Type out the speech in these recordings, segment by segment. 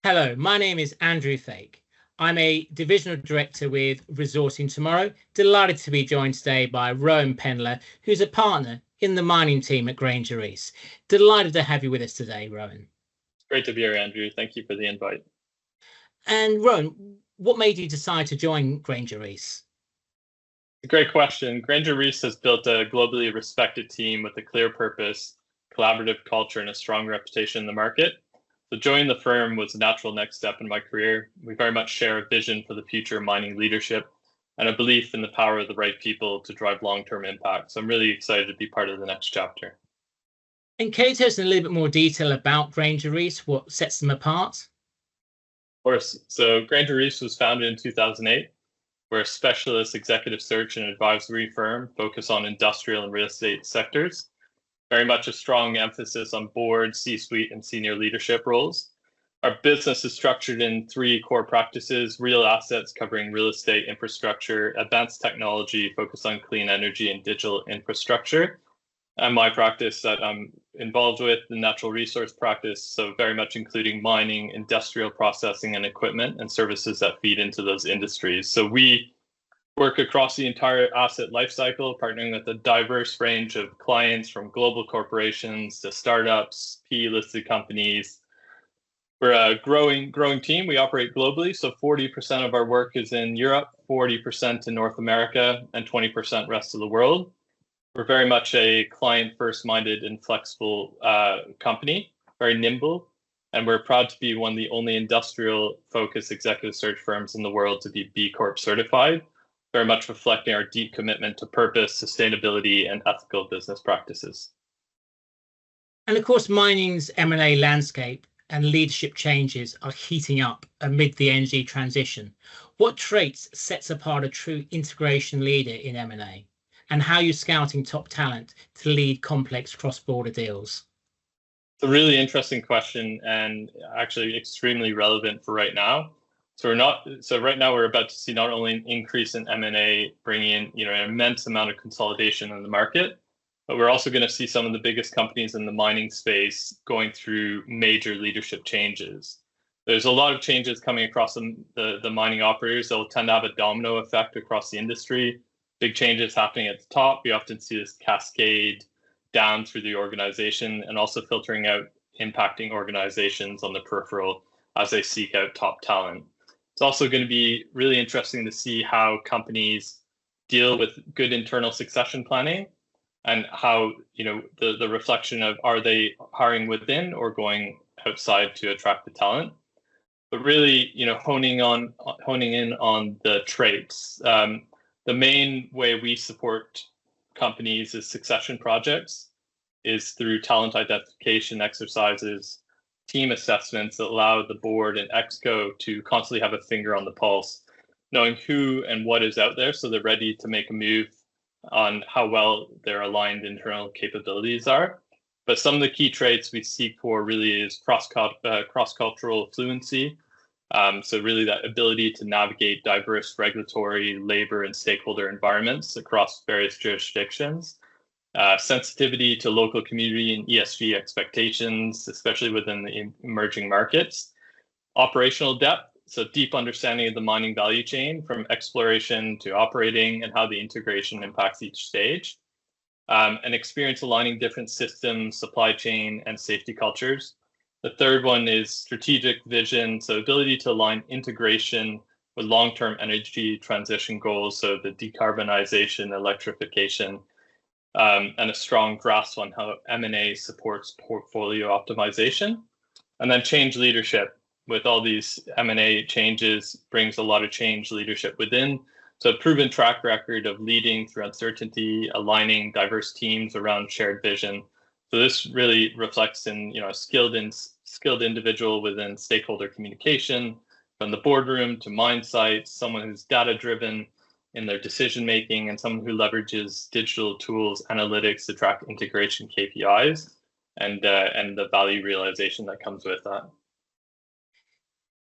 Hello, my name is Andrew Thake. I'm a divisional director with Resourcing Tomorrow. Delighted to be joined today by Rowan Phendler, who's a partner in the mining team at Granger Rees. Delighted to have you with us today, Rowan. Great to be here, Andrew. Thank you for the invite. And Rowan, what made you decide to join Granger Rees? Great question. Granger Rees has built a globally respected team with a clear purpose, collaborative culture, and a strong reputation in the market. So joining the firm was a natural next step in my career. We very much share a vision for the future of mining leadership and a belief in the power of the right people to drive long-term impact. So I'm really excited to be part of the next chapter. And can you tell us in a little bit more detail about Granger Rees, what sets them apart? Of course. So Granger Rees was founded in 2008. We're a specialist executive search and advisory firm focused on industrial and real estate sectors. Very much a strong emphasis on board, C-suite, and senior leadership roles. Our business is structured in three core practices: real assets covering real estate infrastructure, advanced technology focused on clean energy and digital infrastructure, and my practice that I'm involved with, the natural resource practice, so very much including mining, industrial processing, and equipment and services that feed into those industries. So we work across the entire asset lifecycle, partnering with a diverse range of clients from global corporations to startups, PE-listed companies. We're a growing team. We operate globally, so 40% of our work is in Europe, 40% in North America, and 20% rest of the world. We're very much a client-first minded and flexible company, very nimble, and we're proud to be one of the only industrial-focused executive search firms in the world to be B Corp certified, very much reflecting our deep commitment to purpose, sustainability, and ethical business practices. And of course, mining's M&A landscape and leadership changes are heating up amid the energy transition. What traits sets apart a true integration leader in M&A? And how are you scouting top talent to lead complex cross-border deals? It's a really interesting question and actually extremely relevant for right now. So right now we're about to see not only an increase in M&A bringing in an immense amount of consolidation in the market, but we're also going to see some of the biggest companies in the mining space going through major leadership changes. There's a lot of changes coming across the mining operators that will tend to have a domino effect across the industry. Big changes happening at the top. We often see this cascade down through the organization and also filtering out, impacting organizations on the peripheral as they seek out top talent. It's also going to be really interesting to see how companies deal with good internal succession planning and how, the reflection of, are they hiring within or going outside to attract the talent? But really, honing in on the traits. The main way we support companies is succession projects, is through talent identification exercises, team assessments that allow the board and exco to constantly have a finger on the pulse, knowing who and what is out there so they're ready to make a move on how well their aligned internal capabilities are. But some of the key traits we seek for really is cross-cultural fluency. So really that ability to navigate diverse regulatory, labor, and stakeholder environments across various jurisdictions. Sensitivity to local community and ESG expectations, especially within the emerging markets. Operational depth, so deep understanding of the mining value chain from exploration to operating and how the integration impacts each stage. And experience aligning different systems, supply chain, and safety cultures. The third one is strategic vision, so ability to align integration with long-term energy transition goals, so the decarbonization, electrification, and a strong grasp on how M&A supports portfolio optimization. And then change leadership. With all these M&A changes, brings a lot of change leadership within. So a proven track record of leading through uncertainty, aligning diverse teams around shared vision. So this really reflects in a skilled individual within stakeholder communication, from the boardroom to mine sites, someone who's data-driven in their decision-making, and someone who leverages digital tools, analytics to track integration KPIs and the value realization that comes with that.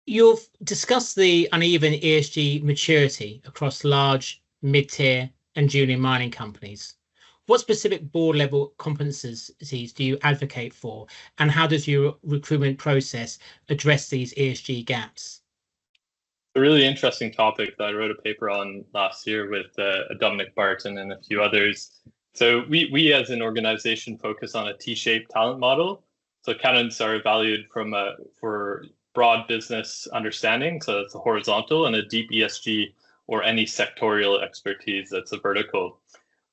You've discussed the uneven ESG maturity across large, mid-tier, and junior mining companies. What specific board level competencies do you advocate for, and how does your recruitment process address these ESG gaps? A really interesting topic that I wrote a paper on last year with Dominic Barton and a few others. So we as an organization focus on a T-shaped talent model. So candidates are evaluated for broad business understanding, so that's a horizontal, and a deep ESG or any sectorial expertise, that's a vertical.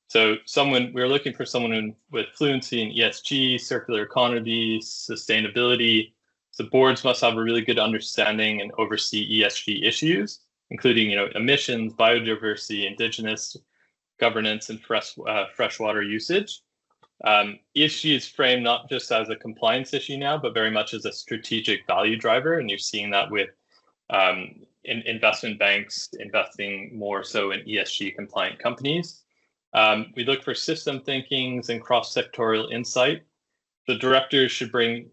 So we're looking for someone with fluency in ESG, circular economy, sustainability. So boards must have a really good understanding and oversee ESG issues, including emissions, biodiversity, indigenous governance, and freshwater usage. ESG is framed not just as a compliance issue now, but very much as a strategic value driver, and you're seeing that with investment banks investing more so in ESG compliant companies. We look for system thinkings and cross-sectorial insight. The directors should bring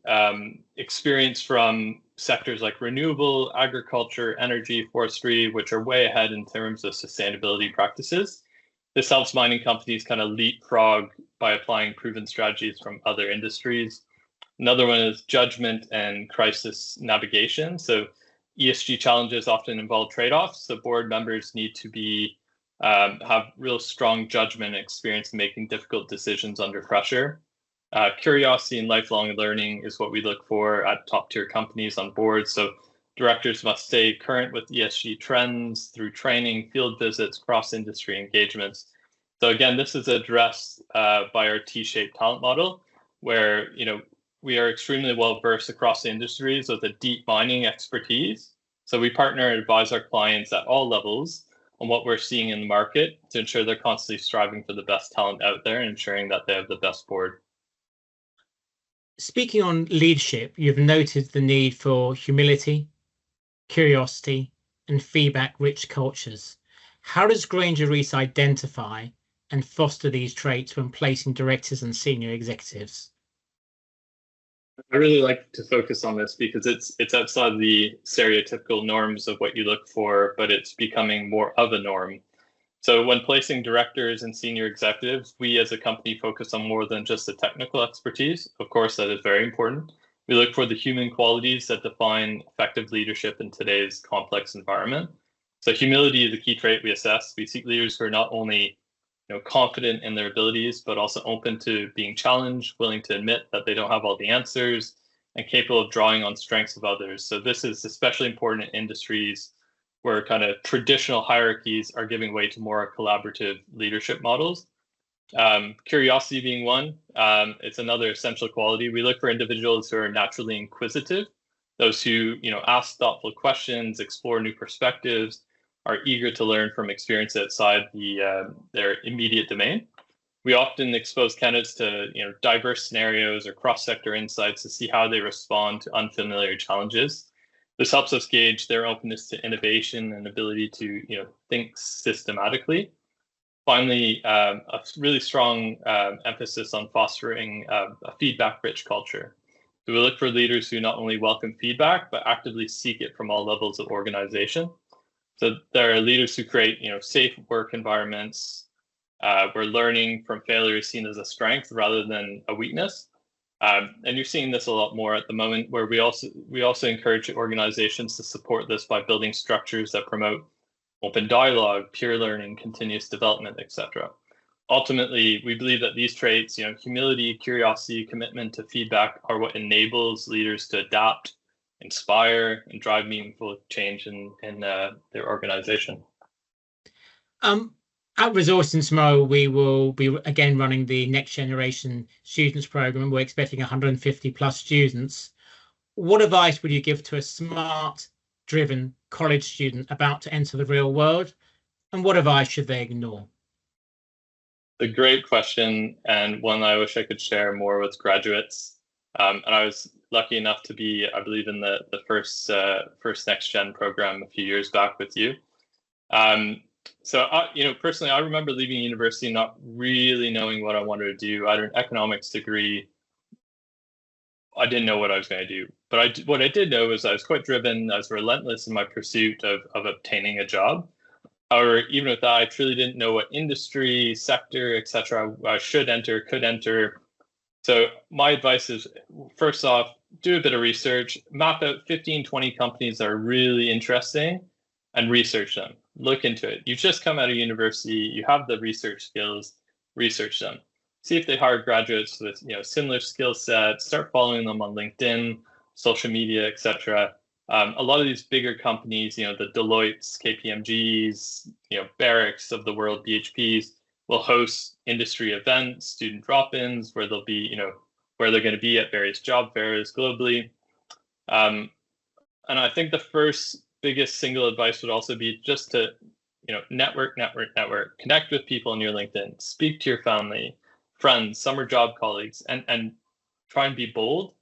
experience from sectors like renewable, agriculture, energy, forestry, which are way ahead in terms of sustainability practices. This helps mining companies kind of leapfrog by applying proven strategies from other industries. Another one is judgment and crisis navigation. So ESG challenges often involve trade-offs. So board members need to have real strong judgment and experience in making difficult decisions under pressure. Curiosity and lifelong learning is what we look for at top-tier companies on boards. So directors must stay current with ESG trends through training, field visits, cross-industry engagements. So again, this is addressed by our T-shaped talent model, where we are extremely well versed across the industries with a deep mining expertise. So we partner and advise our clients at all levels on what we're seeing in the market to ensure they're constantly striving for the best talent out there and ensuring that they have the best board. Speaking on leadership, you've noted the need for humility, curiosity, and feedback-rich cultures. How does Granger Rees identify and foster these traits when placing directors and senior executives? I really like to focus on this because it's outside the stereotypical norms of what you look for, but it's becoming more of a norm. So when placing directors and senior executives, we as a company focus on more than just the technical expertise. Of course, that is very important. We look for the human qualities that define effective leadership in today's complex environment. So humility is a key trait we assess. We seek leaders who are not only confident in their abilities, but also open to being challenged, willing to admit that they don't have all the answers, and capable of drawing on strengths of others. So this is especially important in industries where kind of traditional hierarchies are giving way to more collaborative leadership models. Curiosity being one, it's another essential quality. We look for individuals who are naturally inquisitive, those who ask thoughtful questions, explore new perspectives, are eager to learn from experience outside their immediate domain. We often expose candidates to diverse scenarios or cross-sector insights to see how they respond to unfamiliar challenges. This helps us gauge their openness to innovation and ability to think systematically. Finally, a really strong emphasis on fostering a feedback-rich culture. So we look for leaders who not only welcome feedback, but actively seek it from all levels of organization. So there are leaders who create safe work environments where learning from failure is seen as a strength rather than a weakness. And you're seeing this a lot more at the moment, where we also encourage organizations to support this by building structures that promote open dialogue, peer learning, continuous development, etc. Ultimately, we believe that these traits, humility, curiosity, commitment to feedback, are what enables leaders to adapt, inspire, and drive meaningful change in their organization. At Resourcing Tomorrow, we will be again running the Next Generation Students Program. We're expecting 150 plus students. What advice would you give to a smart, driven college student about to enter the real world? And what advice should they ignore? A great question, and one I wish I could share more with graduates. And I was lucky enough to be, I believe, in the first Next Gen program a few years back with you. So, personally, I remember leaving university not really knowing what I wanted to do. I had an economics degree. I didn't know what I was going to do. But what I did know was I was quite driven. I was relentless in my pursuit of obtaining a job. However, even with that, I truly didn't know what industry, sector, etc. I should enter, could enter. So my advice is, first off, do a bit of research, map out 15, 20 companies that are really interesting and research them. Look into it. You've just come out of university, you have the research skills, research them. See if they hire graduates with similar skill sets, start following them on LinkedIn, social media, etc. A lot of these bigger companies, the Deloittes, KPMGs, Barracks of the world, BHPs, will host industry events, student drop-ins, where they'll be, where they're going to be at various job fairs globally. And I think the first biggest single advice would also be just to, network, connect with people on your LinkedIn, speak to your family, friends, summer job colleagues, and try and be bold.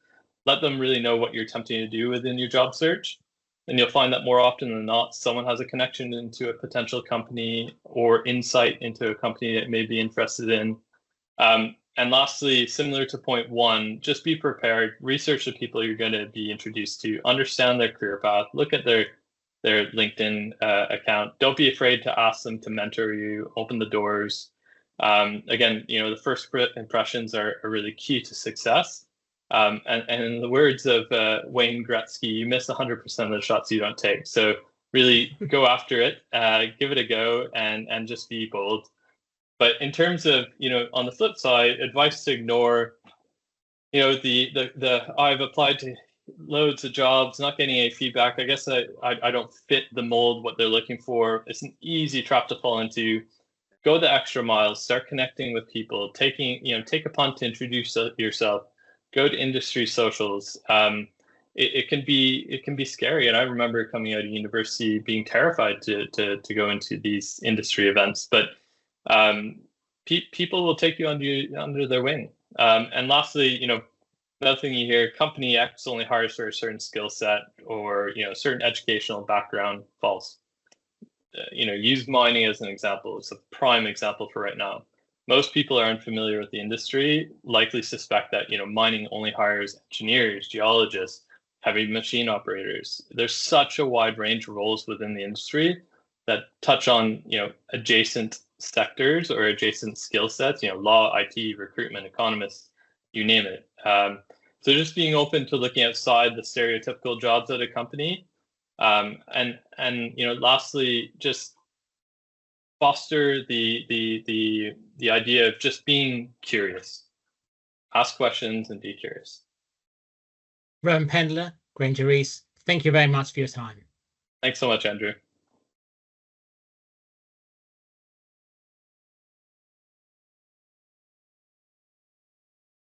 Let them really know what you're attempting to do within your job search. And you'll find that more often than not, someone has a connection into a potential company or insight into a company that may be interested in. And lastly, similar to point one, just be prepared, research the people you're going to be introduced to, understand their career path, look at their LinkedIn account. Don't be afraid to ask them to mentor you, open the doors. Again, the first impressions are really key to success. And in the words of Wayne Gretzky, you miss 100% of the shots you don't take. So really go after it, give it a go, and just be bold. But in terms of, on the flip side, advice to ignore, the I've applied to loads of jobs, not getting any feedback. I guess I don't fit the mold, what they're looking for. It's an easy trap to fall into. Go the extra mile, start connecting with people, take a punt to introduce yourself. Go to industry socials. It can be scary, and I remember coming out of university being terrified to go into these industry events. But people will take you under their wing. And lastly, another thing you hear: company X only hires for a certain skill set or certain educational background. False. Use mining as an example. It's a prime example for right now. Most people are unfamiliar with the industry, likely suspect that, mining only hires engineers, geologists, heavy machine operators. There's such a wide range of roles within the industry that touch on, adjacent sectors or adjacent skill sets, law, IT, recruitment, economists, you name it. So just being open to looking outside the stereotypical jobs at a company. And lastly, just foster the idea of just being curious. Ask questions and be curious. Rowan Phendler, Granger Rees, thank you very much for your time. Thanks so much, Andrew.